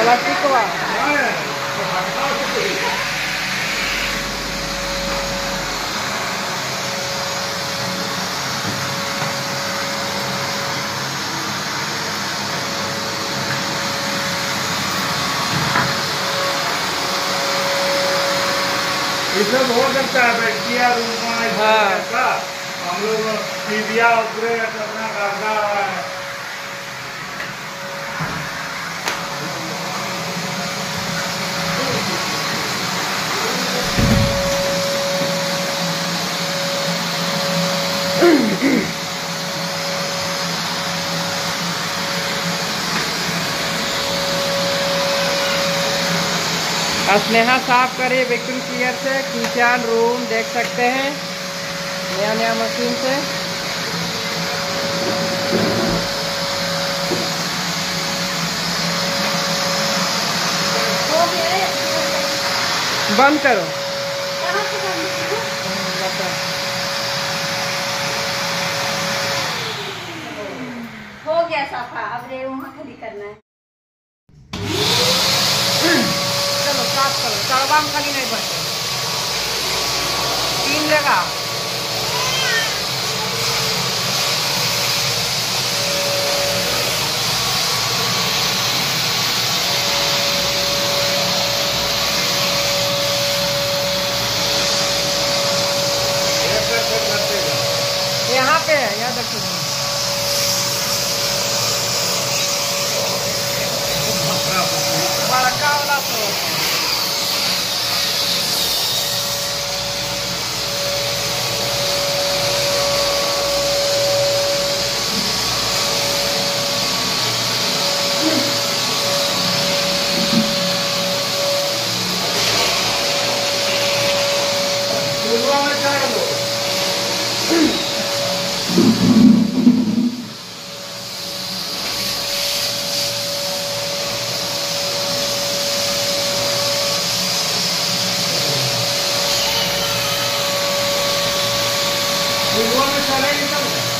Plastic का इसमें हो सकता है बैठिया रूम का हम लोग मीडिया ऑपरेट अपना करता है। स्नेहा साफ करे वैक्यूम क्लीनर से किचन रूम देख सकते हैं नया नया मशीन से। बंद करो। हो गया साफा, अब रे वहाँ खाली करना है। चलो साफ करो, तड़वा में खाली नहीं बचे, तीन जगह। यहाँ पे है, यहाँ देखो बड़का वाला तो में चलेगी सब।